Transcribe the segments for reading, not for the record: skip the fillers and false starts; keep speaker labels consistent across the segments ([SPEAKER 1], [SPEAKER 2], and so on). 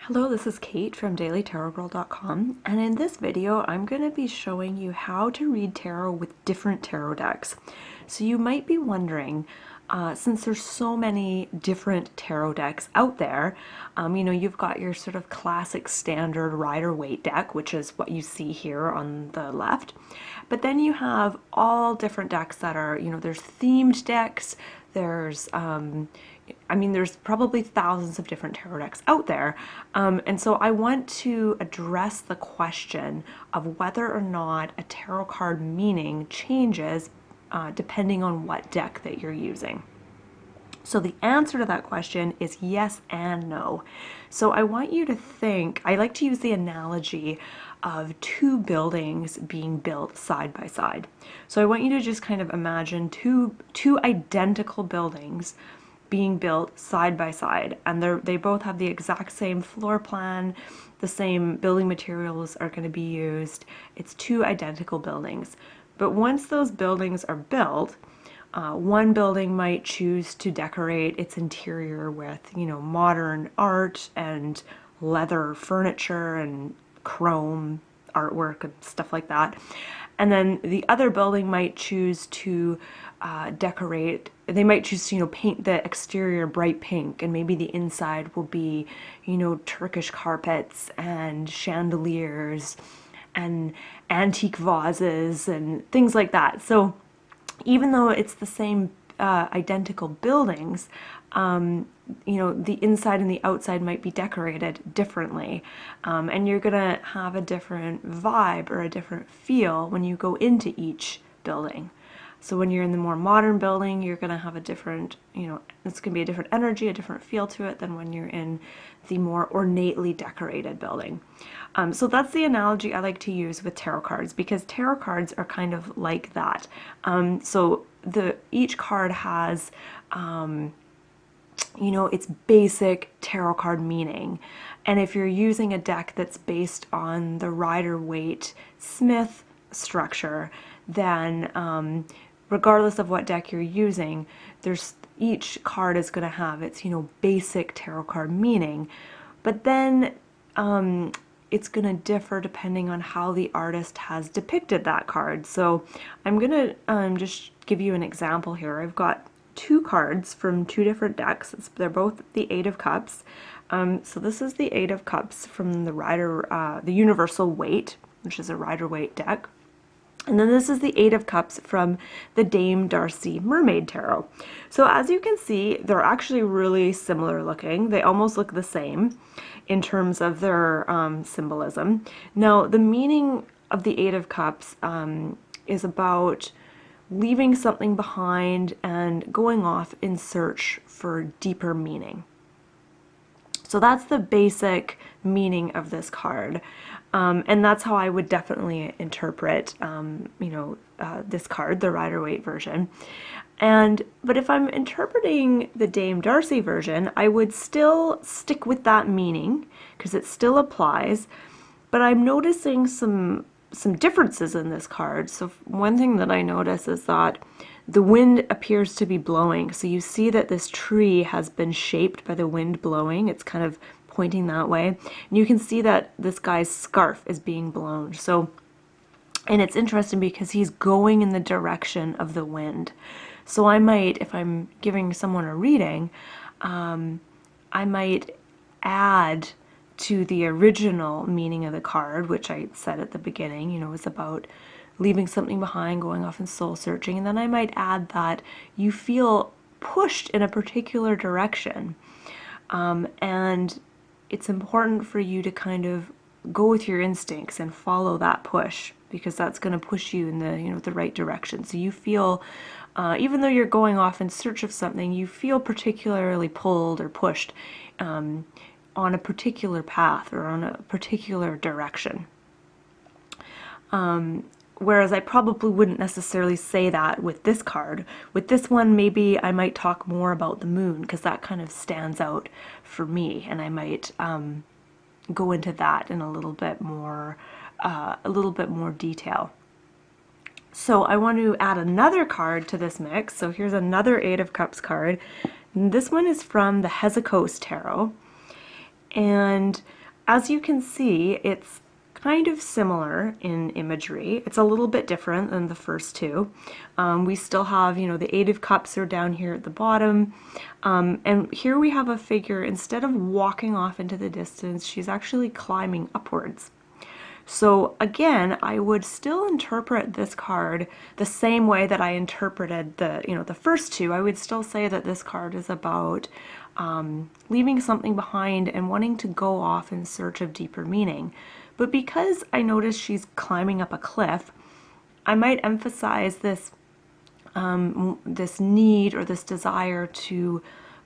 [SPEAKER 1] Hello, this is Kate from dailytarotgirl.com, and in this video I'm going to be showing you how to read tarot with different tarot decks. So you might be wondering, since there's so many different tarot decks out there, you've got your sort of classic standard Rider-Waite deck, which is what you see here on the left, but then you have all different decks that are, there's themed decks, there's there's probably thousands of different tarot decks out there. And so I want to address the question of whether or not a tarot card meaning changes depending on what deck that you're using. So the answer to that question is yes and no. So I want you to think, I like to use the analogy of two buildings being built side by side. So I want you to just kind of imagine two identical buildings being built side by side, and they both have the exact same floor plan, the same building materials are going to be used. It's two identical buildings. But once those buildings are built, one building might choose to decorate its interior with, modern art and leather furniture and chrome artwork and stuff like that. And then the other building might choose to decorate. They might choose to, paint the exterior bright pink, and maybe the inside will be, Turkish carpets and chandeliers and antique vases and things like that. So even though it's the same identical buildings, the inside and the outside might be decorated differently, and you're gonna have a different vibe or a different feel when you go into each building. So when you're in the more modern building, you're going to have a different, it's going to be a different energy, a different feel to it than when you're in the more ornately decorated building. So that's the analogy I like to use with tarot cards, because tarot cards are kind of like that. So each card has, its basic tarot card meaning. And if you're using a deck that's based on the Rider-Waite Smith structure, then regardless of what deck you're using, each card is going to have its basic tarot card meaning, but then it's going to differ depending on how the artist has depicted that card. So I'm going to just give you an example here. I've got two cards from two different decks. They're both the Eight of Cups. So this is the Eight of Cups from the Universal Waite, which is a Rider-Waite deck. And then this is the Eight of Cups from the Dame Darcy Mermaid Tarot. So as you can see, they're actually really similar looking. They almost look the same in terms of their symbolism. Now, the meaning of the Eight of Cups is about leaving something behind and going off in search for deeper meaning. So that's the basic meaning of this card. And that's how I would definitely interpret, this card, the Rider-Waite version. But if I'm interpreting the Dame Darcy version, I would still stick with that meaning because it still applies. But I'm noticing some differences in this card. So one thing that I notice is that the wind appears to be blowing. So you see that this tree has been shaped by the wind blowing. It's kind of pointing that way. And you can see that this guy's scarf is being blown. So, and it's interesting because he's going in the direction of the wind. So I might, if I'm giving someone a reading, I might add to the original meaning of the card, which I said at the beginning, is about leaving something behind, going off and soul searching. And then I might add that you feel pushed in a particular direction. And it's important for you to kind of go with your instincts and follow that push, because that's going to push you in the right direction. So you feel, even though you're going off in search of something, you feel particularly pulled or pushed on a particular path or on a particular direction. Whereas I probably wouldn't necessarily say that with this card. With this one, maybe I might talk more about the moon, because that kind of stands out for me, and I might go into that in a little bit more detail. So I want to add another card to this mix. So here's another Eight of Cups card. And this one is from the Hezicos Tarot. And as you can see, it's kind of similar in imagery. It's a little bit different than the first two. We still have, you know, the Eight of Cups are down here at the bottom. And here we have a figure, instead of walking off into the distance, she's actually climbing upwards. So again, I would still interpret this card the same way that I interpreted the first two. I would still say that this card is about leaving something behind and wanting to go off in search of deeper meaning. But because I notice she's climbing up a cliff, I might emphasize this this need or this desire to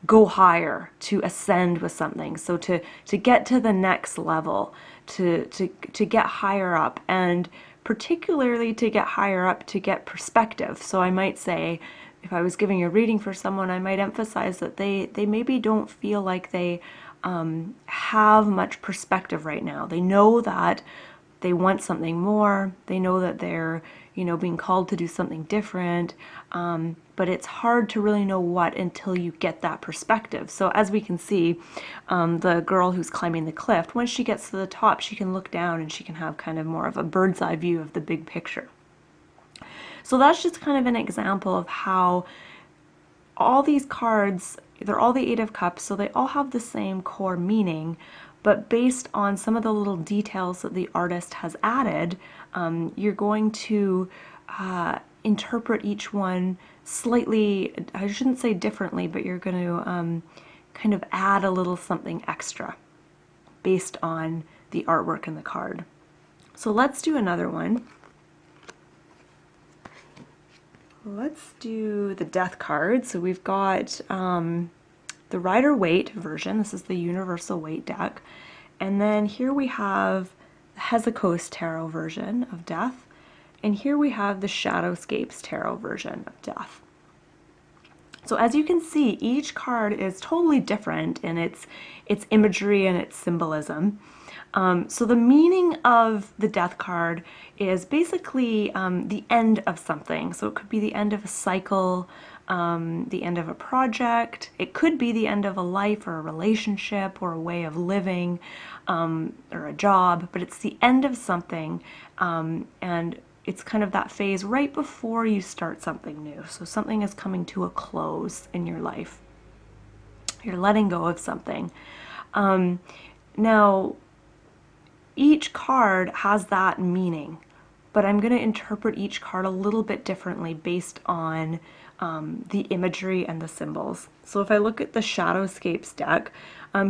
[SPEAKER 1] go higher, to ascend with something. So to get to the next level, to get higher up, and particularly to get higher up to get perspective. So I might say, if I was giving a reading for someone, I might emphasize that they maybe don't feel like they have much perspective right now. They know that they want something more. They know that they're, you know, being called to do something different. But it's hard to really know what until you get that perspective. So as we can see, the girl who's climbing the cliff, once she gets to the top, she can look down and she can have kind of more of a bird's eye view of the big picture. So that's just kind of an example of how all these cards, they're all the Eight of Cups, so they all have the same core meaning, but based on some of the little details that the artist has added, you're going to interpret each one slightly, I shouldn't say differently, but you're going to kind of add a little something extra based on the artwork in the card. So let's do another one. Let's do the Death card. So we've got the Rider-Waite version. This is the Universal Waite deck. And then here we have the Hezicos Tarot version of Death. And here we have the Shadowscapes Tarot version of Death. So as you can see, each card is totally different in its imagery and its symbolism. So the meaning of the Death card is basically the end of something. So it could be the end of a cycle, the end of a project. It could be the end of a life or a relationship or a way of living or a job, but it's the end of something, and it's kind of that phase right before you start something new. So something is coming to a close in your life. You're letting go of something. Now, each card has that meaning, but I'm going to interpret each card a little bit differently based on the imagery and the symbols. So if I look at the Shadowscapes deck,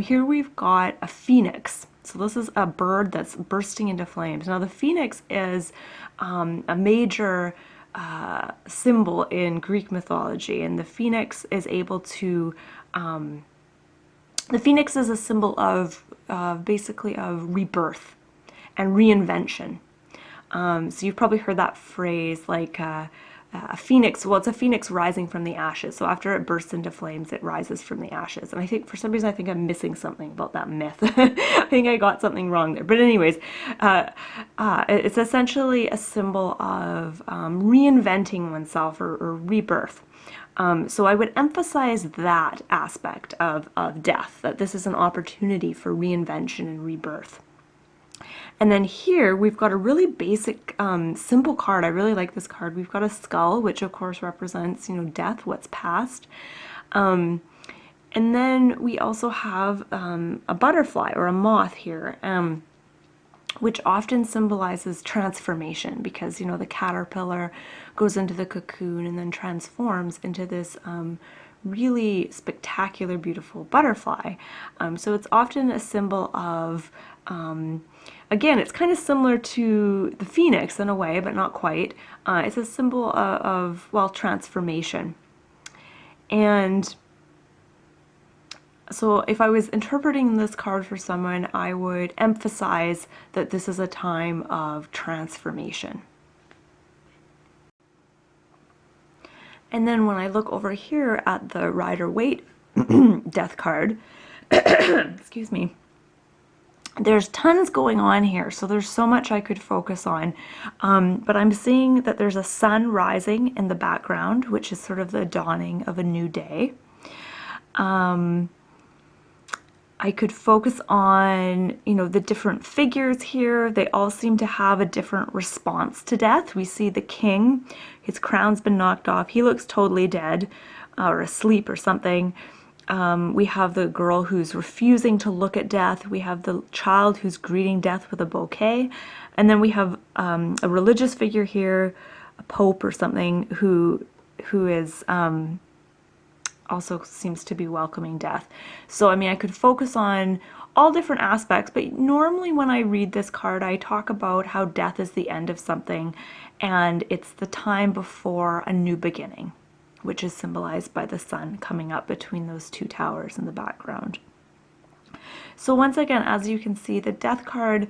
[SPEAKER 1] here we've got a phoenix. So this is a bird that's bursting into flames. Now the phoenix is a major symbol in Greek mythology, and the phoenix is able to, the phoenix is a symbol of basically of rebirth and reinvention. So you've probably heard that phrase, like a phoenix, well, it's a phoenix rising from the ashes. So after it bursts into flames, it rises from the ashes. And I think, for some reason, I think I'm missing something about that myth. I think I got something wrong there. But anyways, it's essentially a symbol of reinventing oneself or rebirth. So I would emphasize that aspect of death, that this is an opportunity for reinvention and rebirth. And then here we've got a really basic, simple card. I really like this card. We've got a skull, which of course represents, you know, death, what's past. And then we also have a butterfly or a moth here, which often symbolizes transformation, because, you know, the caterpillar goes into the cocoon and then transforms into this really spectacular, beautiful butterfly. So it's often a symbol of, again, it's kind of similar to the phoenix in a way, but not quite. It's a symbol of, well, transformation. And so if I was interpreting this card for someone, I would emphasize that this is a time of transformation. And then when I look over here at the Rider-Waite death card, excuse me, there's tons going on here, so there's so much I could focus on. But I'm seeing that there's a sun rising in the background, which is sort of the dawning of a new day. I could focus on, you know, the different figures here. They all seem to have a different response to death. We see the king, his crown's been knocked off. He looks totally dead or asleep or something. We have the girl who's refusing to look at death. We have the child who's greeting death with a bouquet. And then we have a religious figure here, a pope or something, who is also seems to be welcoming death. So, I mean, I could focus on all different aspects, but normally when I read this card, I talk about how death is the end of something, and it's the time before a new beginning, which is symbolized by the sun coming up between those two towers in the background. So once again, as you can see, the death card,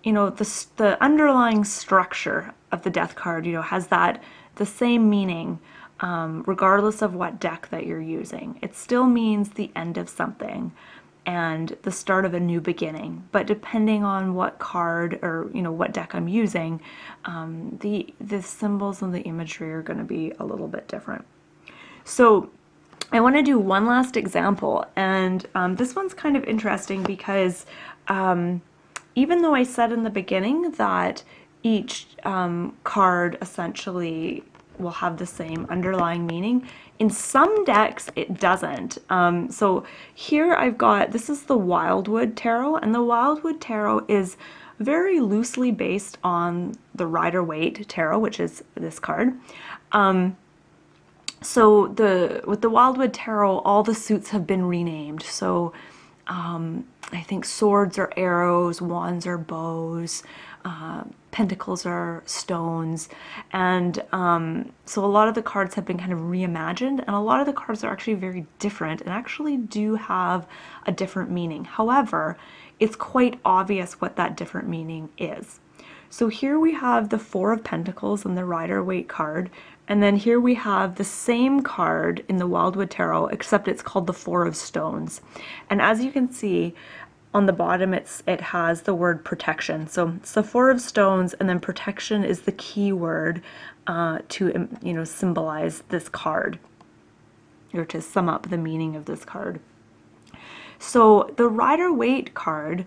[SPEAKER 1] you know, the underlying structure of the death card, you know, has the same meaning regardless of what deck that you're using. It still means the end of something and the start of a new beginning, but depending on what card or, you know, what deck I'm using, the symbols and the imagery are going to be a little bit different. So I want to do one last example, and this one's kind of interesting because even though I said in the beginning that each card essentially will have the same underlying meaning, in some decks it doesn't. So here I've got, this is the Wildwood Tarot, and the Wildwood Tarot is very loosely based on the Rider-Waite Tarot, which is this card. So with the Wildwood Tarot, all the suits have been renamed. So I think swords are arrows, wands are bows, pentacles are stones, and so a lot of the cards have been kind of reimagined, and a lot of the cards are actually very different and actually do have a different meaning. However, it's quite obvious what that different meaning is. So here we have the Four of Pentacles in the Rider-Waite card, and then here we have the same card in the Wildwood Tarot, except it's called the Four of Stones. And as you can see, on the bottom it has the word protection. So it's the Four of Stones, and then protection is the key word to, you know, symbolize this card, or to sum up the meaning of this card. So the Rider-Waite card,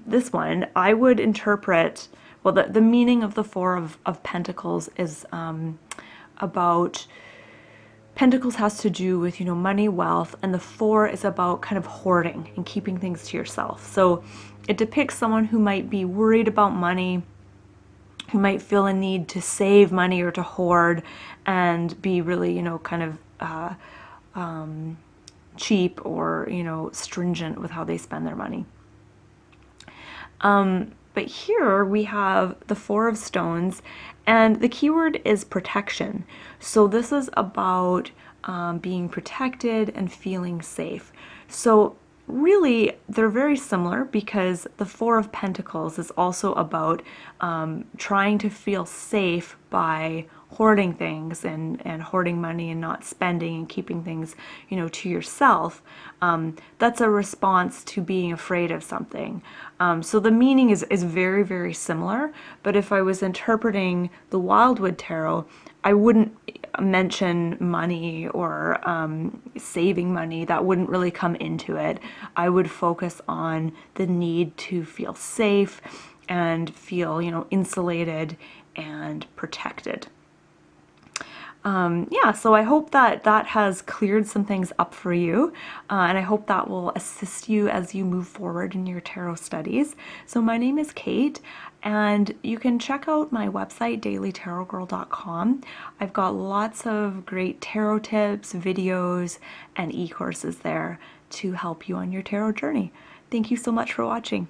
[SPEAKER 1] this one, I would interpret, well, the meaning of the Four of Pentacles is about, Pentacles has to do with, you know, money, wealth, and the Four is about kind of hoarding and keeping things to yourself. So it depicts someone who might be worried about money, who might feel a need to save money or to hoard and be really, you know, kind of cheap or, you know, stringent with how they spend their money. But here we have the Four of Stones, and the keyword is protection. So this is about being protected and feeling safe. So really, they're very similar because the Four of Pentacles is also about trying to feel safe by hoarding things and hoarding money and not spending and keeping things, you know, to yourself. That's a response to being afraid of something. So the meaning is very, very similar, but if I was interpreting the Wildwood Tarot, I wouldn't mention money or saving money. That wouldn't really come into it. I would focus on the need to feel safe and feel, you know, insulated and protected. Yeah, so I hope that has cleared some things up for you, and I hope that will assist you as you move forward in your tarot studies. So my name is Kate, and you can check out my website, dailytarotgirl.com. I've got lots of great tarot tips, videos, and e-courses there to help you on your tarot journey. Thank you so much for watching.